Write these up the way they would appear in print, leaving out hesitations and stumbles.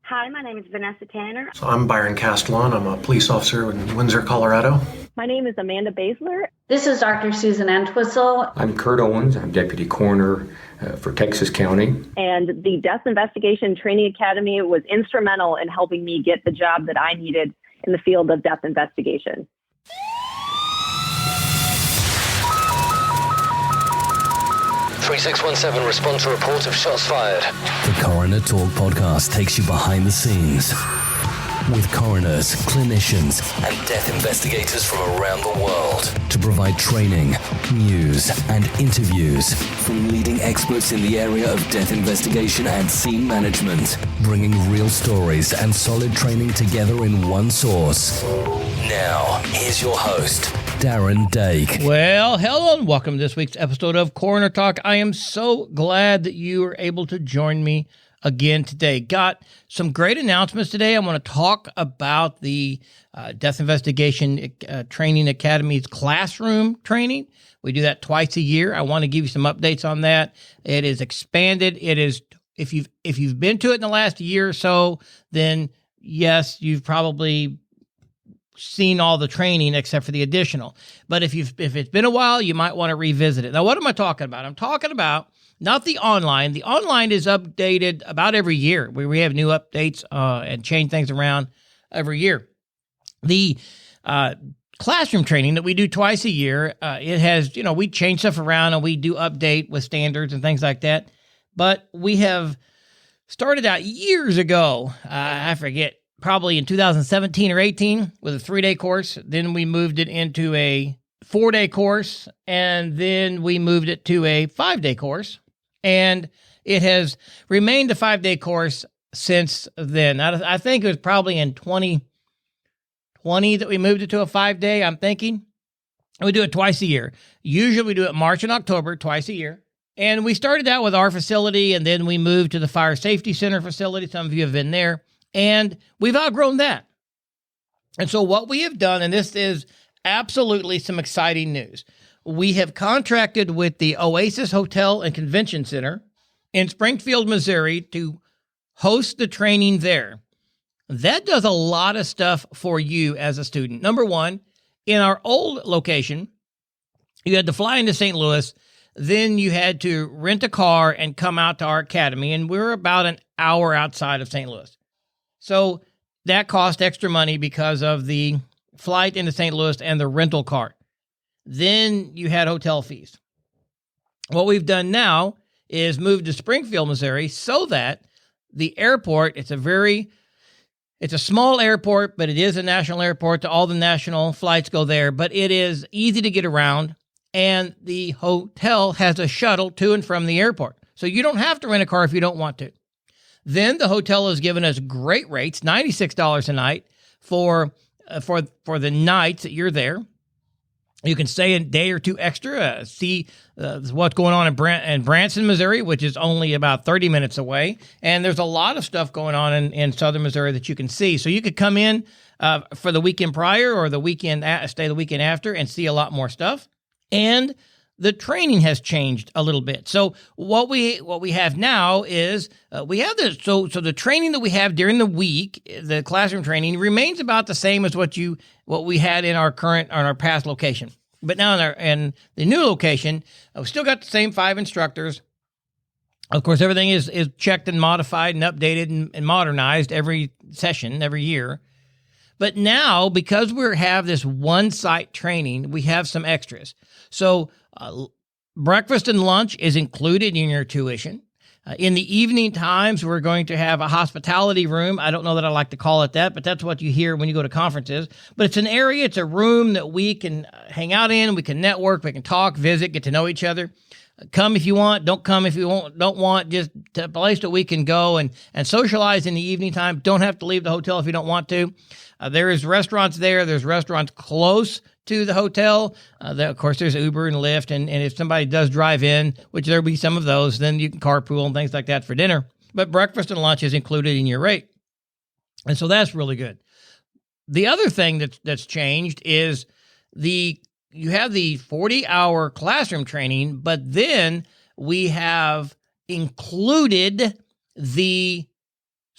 Hi, my name is Vanessa Tanner. So I'm Byron Castellan. I'm a police officer in Windsor, Colorado. My name is Amanda Basler. This is Dr. Susan Entwistle. I'm Kurt Owens. I'm Deputy Coroner for Texas County. And the Death Investigation Training Academy was instrumental in helping me get the job that I needed in the field of death investigation. .3617, respond to report of shots fired. The Coroner Talk podcast takes you behind the scenes with coroners, clinicians, and death investigators from around the world to provide training, news, and interviews from leading experts in the area of death investigation and scene management, bringing real stories and solid training together in one source. Now, here's your host, Darren Dake. Well, hello and welcome to this week's episode of Coroner Talk. I am so glad that you are able to join me again today. Got some great announcements today. I want to talk about the Death Investigation Training Academy's classroom training. We do that twice a year. I want to give you some updates on that. It is expanded. It is, if you've been to it in the last year or so, then yes, you've probably seen all the training except for the additional. But if it's been a while, you might want to revisit it. Now, what am I talking about? I'm talking about not the online. The online is updated about every year. We have new updates and change things around every year. The classroom training that we do twice a year, it has, we change stuff around and we do update with standards and things like that. But we have started out years ago, I forget, probably in 2017 or 18 with a 3-day course. Then we moved it into a 4-day course, and then we moved it to a 5-day course. And it has remained a 5-day course since then. I think it was probably in 2020 that we moved it to a 5-day, I'm thinking. And we do it twice a year. Usually we do it March and October, twice a year. And we started out with our facility, and then we moved to the Fire Safety Center facility. Some of you have been there. And we've outgrown that. And so what we have done, and this is absolutely some exciting news, we have contracted with the Oasis Hotel and Convention Center in Springfield, Missouri to host the training there. That does a lot of stuff for you as a student. Number one, in our old location, you had to fly into St. Louis, then you had to rent a car and come out to our academy, and we're about an hour outside of St. Louis. So that cost extra money because of the flight into St. Louis and the rental car. Then you had hotel fees. What we've done now is move to Springfield, Missouri, so that the airport, it's a small airport, but it is a national airport. All the national flights go there, but it is easy to get around, and the hotel has a shuttle to and from the airport. So you don't have to rent a car if you don't want to. Then the hotel has given us great rates, $96 a night for the nights that you're there. You can stay a day or two extra, see what's going on in Branson, Missouri, which is only about 30 minutes away. And there's a lot of stuff going on in southern Missouri that you can see. So you could come in for the weekend prior or the weekend, stay the weekend after and see a lot more stuff. And the training has changed a little bit. So what we have now is we have this. So the training that we have during the week, the classroom training, remains about the same as what we had in our past location. But now in the new location, we still got the same 5 instructors. Of course, everything is checked and modified and updated and modernized every session, every year. But now, because we have this one-site training, we have some extras. So breakfast and lunch is included in your tuition. In the evening times, we're going to have a hospitality room. I don't know that I like to call it that, but that's what you hear when you go to conferences. But it's an area, it's a room that we can hang out in, we can network, we can talk, visit, get to know each other. Come if you want, don't come if you don't want, just a place that we can go and socialize in the evening time. Don't have to leave the hotel if you don't want to. There is restaurants there. There's restaurants close to the hotel. Of course, there's Uber and Lyft. And if somebody does drive in, which there'll be some of those, then you can carpool and things like that for dinner. But breakfast and lunch is included in your rate. And so that's really good. The other thing that's changed is you have the 40-hour classroom training, but then we have included the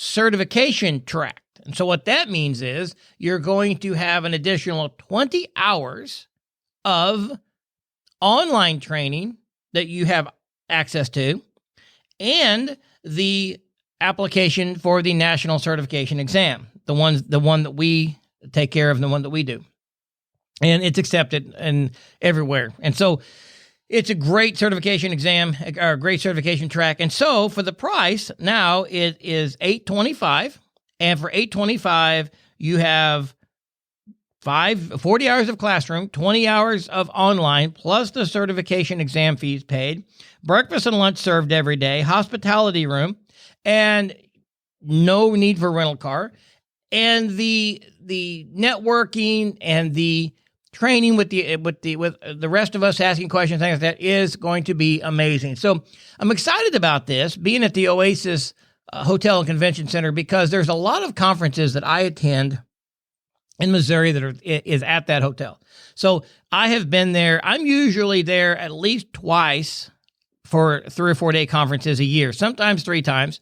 certification track. And so what that means is you're going to have an additional 20 hours of online training that you have access to, and the application for the national certification exam, the one that we take care of, and the one that we do. And it's accepted and everywhere. And so it's a great certification exam, or a great certification track. And so for the price, now it is $825. And for $825, you have 40 hours of classroom, 20 hours of online, plus the certification exam fees paid, breakfast and lunch served every day, hospitality room, and no need for rental car, and the networking and the training with the rest of us asking questions, things like that, is going to be amazing. So I'm excited about this, being at the Oasis Hotel and Convention Center, because there's a lot of conferences that I attend in Missouri that is at that hotel. So I have been there. I'm usually there at least twice for 3 or 4 day conferences a year, sometimes 3 times,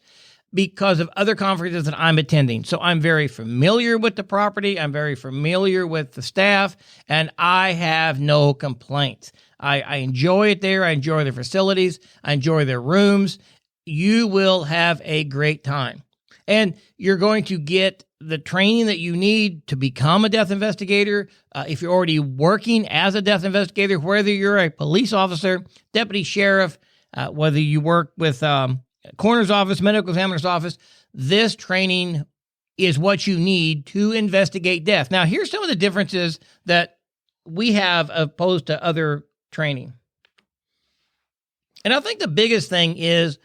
because of other conferences that I'm attending. So I'm very familiar with the property. I'm very familiar with the staff, and I have no complaints. I enjoy it there. I enjoy their facilities. I enjoy their rooms. You will have a great time. And you're going to get the training that you need to become a death investigator. If you're already working as a death investigator, whether you're a police officer, deputy sheriff, whether you work with coroner's office, medical examiner's office, this training is what you need to investigate death. Now, here's some of the differences that we have opposed to other training. And I think the biggest thing is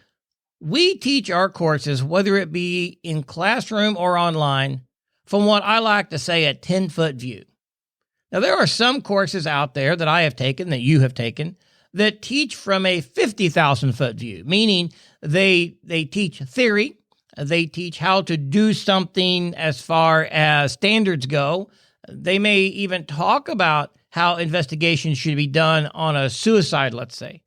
we teach our courses, whether it be in classroom or online, from what I like to say a 10-foot view. Now, there are some courses out there that I have taken, that you have taken, that teach from a 50,000-foot view, meaning they teach theory, they teach how to do something as far as standards go. They may even talk about how investigations should be done on a suicide, let's say.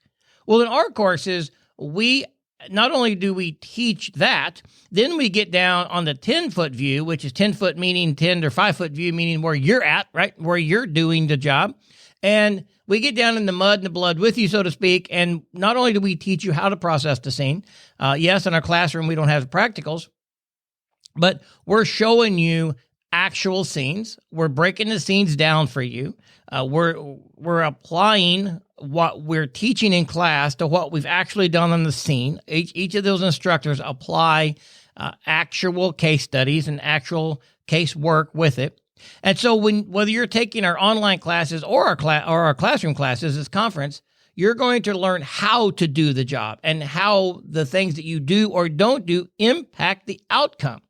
Well, in our courses, we not only do we teach that, then we get down on the 10-foot view, which is 10-foot meaning 10 or 5-foot view, meaning where you're at, right? Where you're doing the job. And we get down in the mud and the blood with you, so to speak. And not only do we teach you how to process the scene, yes, in our classroom, we don't have practicals, but we're showing you actual scenes. We're breaking the scenes down for you. We're applying what we're teaching in class to what we've actually done on the scene. Each of those instructors apply actual case studies and actual case work with it. And so whether you're taking our online classes or our classroom classes, this conference, you're going to learn how to do the job and how the things that you do or don't do impact the outcome.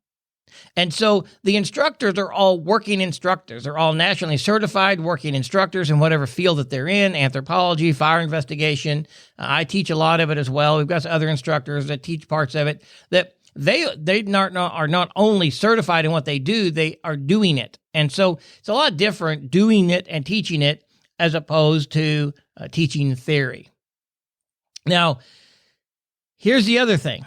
And so the instructors are all working instructors. They're all nationally certified working instructors in whatever field that they're in, anthropology, fire investigation. I teach a lot of it as well. We've got other instructors that teach parts of it, that they are not only certified in what they do, they are doing it. And so it's a lot different doing it and teaching it as opposed to teaching theory. Now, here's the other thing.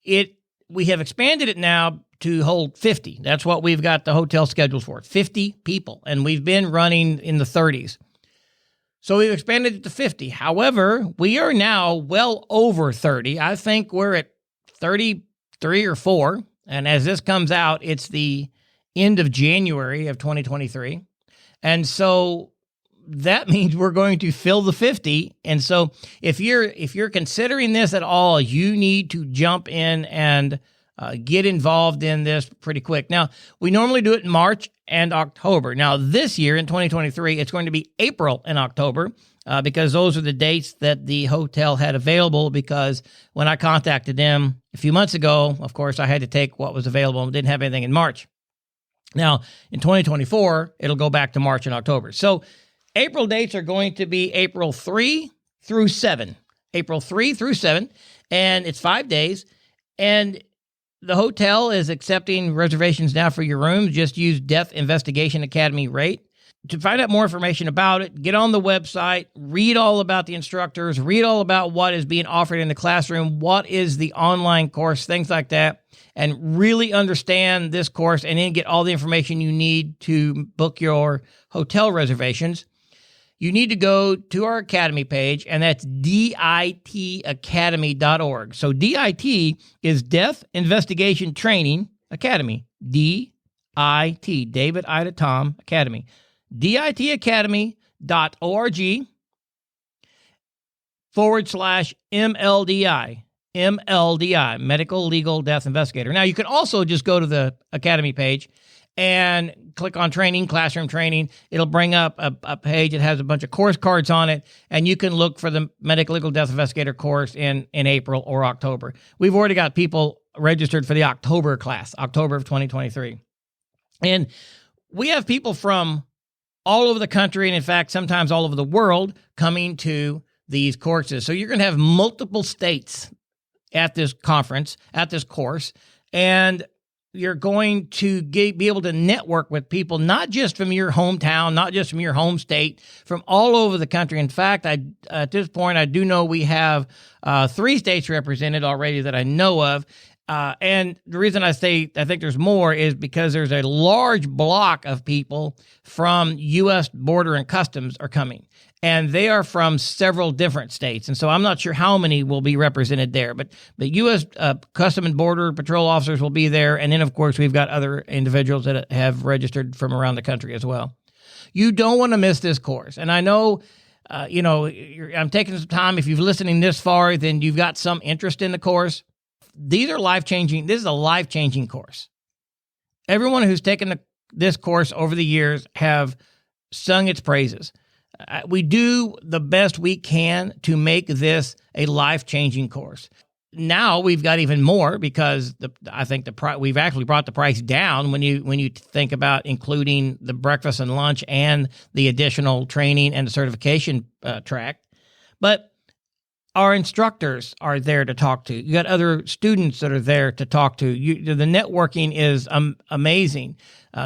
We have expanded it now to hold 50. That's what we've got the hotel scheduled for, 50 people. And we've been running in the 30s. So we've expanded it to 50. However, we are now well over 30. I think we're at 33 or 4. And as this comes out, it's the end of January of 2023. And so that means we're going to fill the 50. And so if you're considering this at all, you need to jump in and get involved in this pretty quick. Now, we normally do it in March and October. Now, this year in 2023, it's going to be April and October because those are the dates that the hotel had available, because when I contacted them a few months ago, of course, I had to take what was available and didn't have anything in March. Now, in 2024, it'll go back to March and October. So April dates are going to be April 3 through 7. April 3 through 7, and it's 5 days. And the hotel is accepting reservations now for your rooms. Just use Death Investigation Academy rate. to find out more information about it, get on the website, read all about the instructors, read all about what is being offered in the classroom, what is the online course, things like that, and really understand this course, and then get all the information you need to book your hotel reservations. You need to go to our Academy page, and that's ditacademy.org. So DIT is Death Investigation Training Academy. DIT, David Ida Tom Academy. ditacademy.org/MLDI. MLDI, Medical Legal Death Investigator. Now, you can also just go to the Academy page and click on training, classroom training. It'll bring up a page that has a bunch of course cards on it, and you can look for the Medical Legal Death Investigator course in April or October. We've already got people registered for the October class, October of 2023. And we have people from all over the country, and in fact, sometimes all over the world, coming to these courses. So you're going to have multiple states at this conference, at this course, and you're going to be able to network with people, not just from your hometown, not just from your home state, from all over the country. In fact, at this point, I do know we have 3 states represented already that I know of. And the reason I say I think there's more is because there's a large block of people from U.S. Border and Customs are coming, and they are from several different states. And so I'm not sure how many will be represented there, but U.S. Custom and Border Patrol officers will be there. And then, of course, we've got other individuals that have registered from around the country as well. You don't want to miss this course. And I know, I'm taking some time. If you're listening this far, then you've got some interest in the course. These are life-changing. This is a life-changing course. Everyone who's taken this course over the years have sung its praises. We do the best we can to make this a life-changing course. Now we've got even more because I think we've actually brought the price down when you think about including the breakfast and lunch and the additional training and the certification track. But our instructors are there to talk to. You got other students that are there to talk to. The networking is amazing.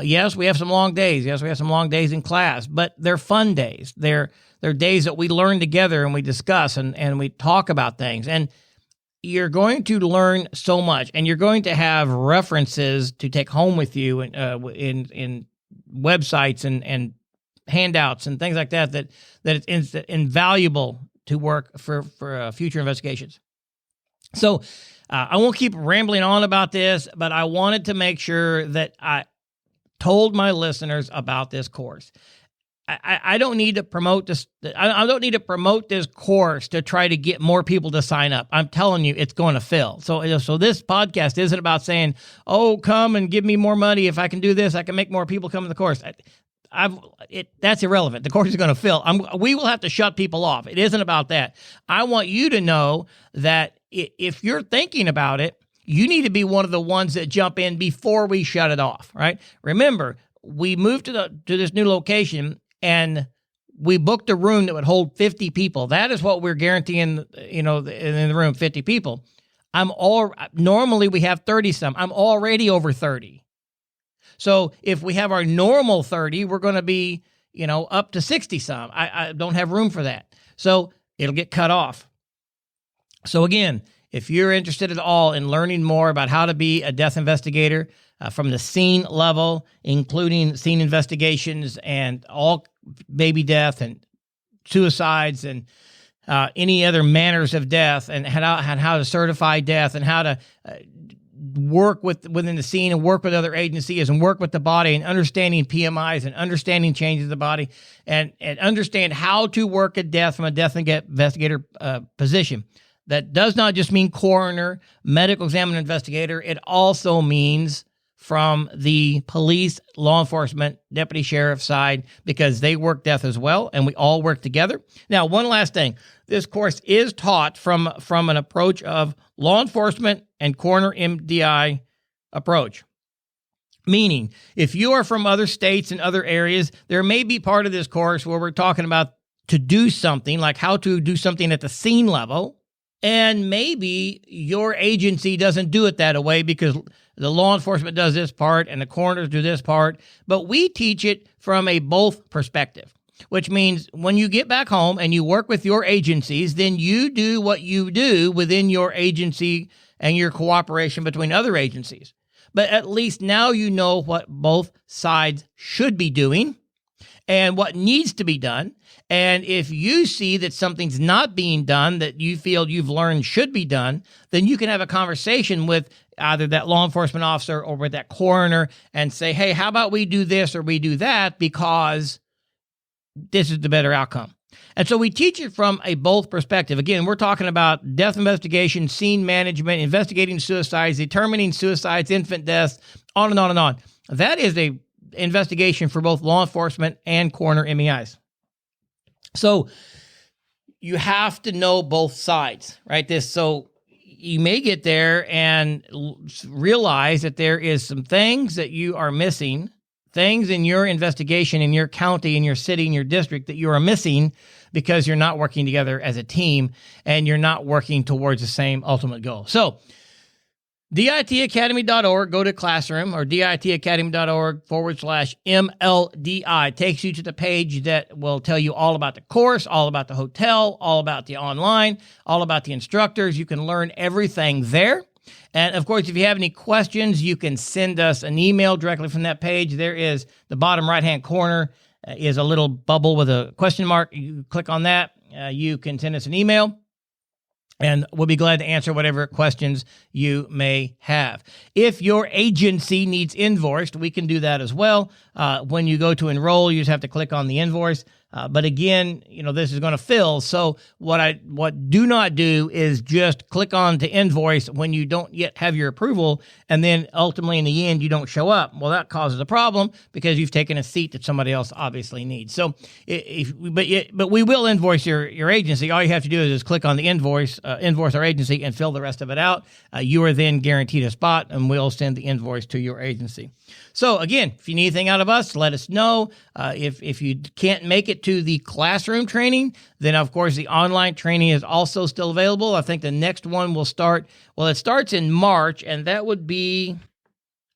Yes, we have some long days. Yes, we have some long days in class, but they're fun days. They're days that we learn together and we discuss and we talk about things. And you're going to learn so much, and you're going to have references to take home with you in websites and handouts and things like that it's invaluable to work for future investigations. So I won't keep rambling on about this, but I wanted to make sure that I told my listeners about this course. I don't need to promote this. I don't need to promote this course to try to get more people to sign up. I'm telling you, it's going to fill. So this podcast isn't about saying, "Oh, come and give me more money. If I can do this, I can make more people come to the course." That's irrelevant. The course is going to fill. We will have to shut people off. It isn't about that. I want you to know that if you're thinking about it, you need to be one of the ones that jump in before we shut it off, right? Remember, we moved to this new location, and we booked a room that would hold 50 people. That is what we're guaranteeing, in the room, 50 people. Normally we have 30 some. I'm already over 30. So if we have our normal 30, we're going to be, up to 60 some. I don't have room for that. So it'll get cut off. So again, if you're interested at all in learning more about how to be a death investigator from the scene level, including scene investigations and all baby death and suicides and any other manners of death, and how to certify death, and how to work within the scene and work with other agencies and work with the body, and understanding PMIs and understanding changes of the body, and understand how to work at death from a death investigator position. That does not just mean coroner, medical examiner, investigator. It also means from the police, law enforcement, deputy sheriff side, because they work death as well, and we all work together. Now, one last thing. This course is taught from an approach of law enforcement and coroner MDI approach. Meaning, if you are from other states and other areas, there may be part of this course where we're talking about to do something, like how to do something at the scene level, and maybe your agency doesn't do it that way because the law enforcement does this part and the coroners do this part, but we teach it from a both perspective, which means when you get back home and you work with your agencies, then you do what you do within your agency and your cooperation between other agencies. But at least now you know what both sides should be doing and what needs to be done. And if you see that something's not being done that you feel you've learned should be done, then you can have a conversation with either that law enforcement officer or with that coroner and say, hey, how about we do this or we do that because this is the better outcome. And so we teach it from a both perspective. Again, we're talking about death investigation, scene management, investigating suicides, determining suicides, infant deaths, on and on and on. That is a investigation for both law enforcement and coroner MEIs. So you have to know both sides, right? So you may get there and realize that there is some things that you are missing, things in your investigation, in your county, in your city, in your district that you are missing because you're not working together as a team and you're not working towards the same ultimate goal. So ditacademy.org, go to classroom, or ditacademy.org/MLDI takes you to the page that will tell you all about the course, all about the hotel, all about the online, all about the instructors. You can learn everything there. And of course, if you have any questions, you can send us an email directly from that page. There is the bottom right-hand corner is a little bubble with a question mark. You click on that. You can send us an email. And we'll be glad to answer whatever questions you may have. If your agency needs invoiced, we can do that as well. When you go to enroll, you just have to click on the invoice. But again, this is going to fill. So what do not do is just click on to invoice when you don't yet have your approval, and then ultimately in the end you don't show up. Well, that causes a problem because you've taken a seat that somebody else obviously needs. So, but we will invoice your agency. All you have to do is just click on the invoice our agency, and fill the rest of it out. You are then guaranteed a spot, and we'll send the invoice to your agency. So again, if you need anything out of us, let us know. If you can't make it to the classroom training, then of course the online training is also still available. I think the next one will start, it starts in March, and that would be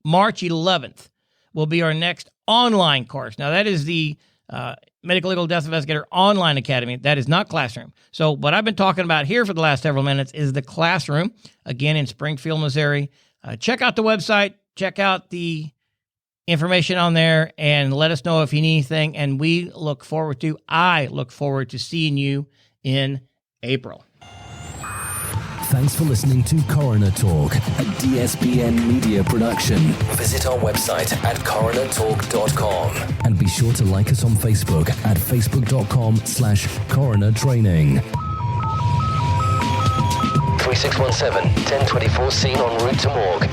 March 11th will be our next online course. Now that is the Medicolegal Death Investigator Online Academy. That is not classroom. So what I've been talking about here for the last several minutes is the classroom, again in Springfield, Missouri. Check out the website, check out the information on there, and let us know if you need anything. And I look forward to seeing you in April. Thanks for listening to Coroner Talk, a DSPN media production. Visit our website at coronertalk.com. And be sure to like us on Facebook at facebook.com/coroner training. 3617 1024 scene en route to morgue.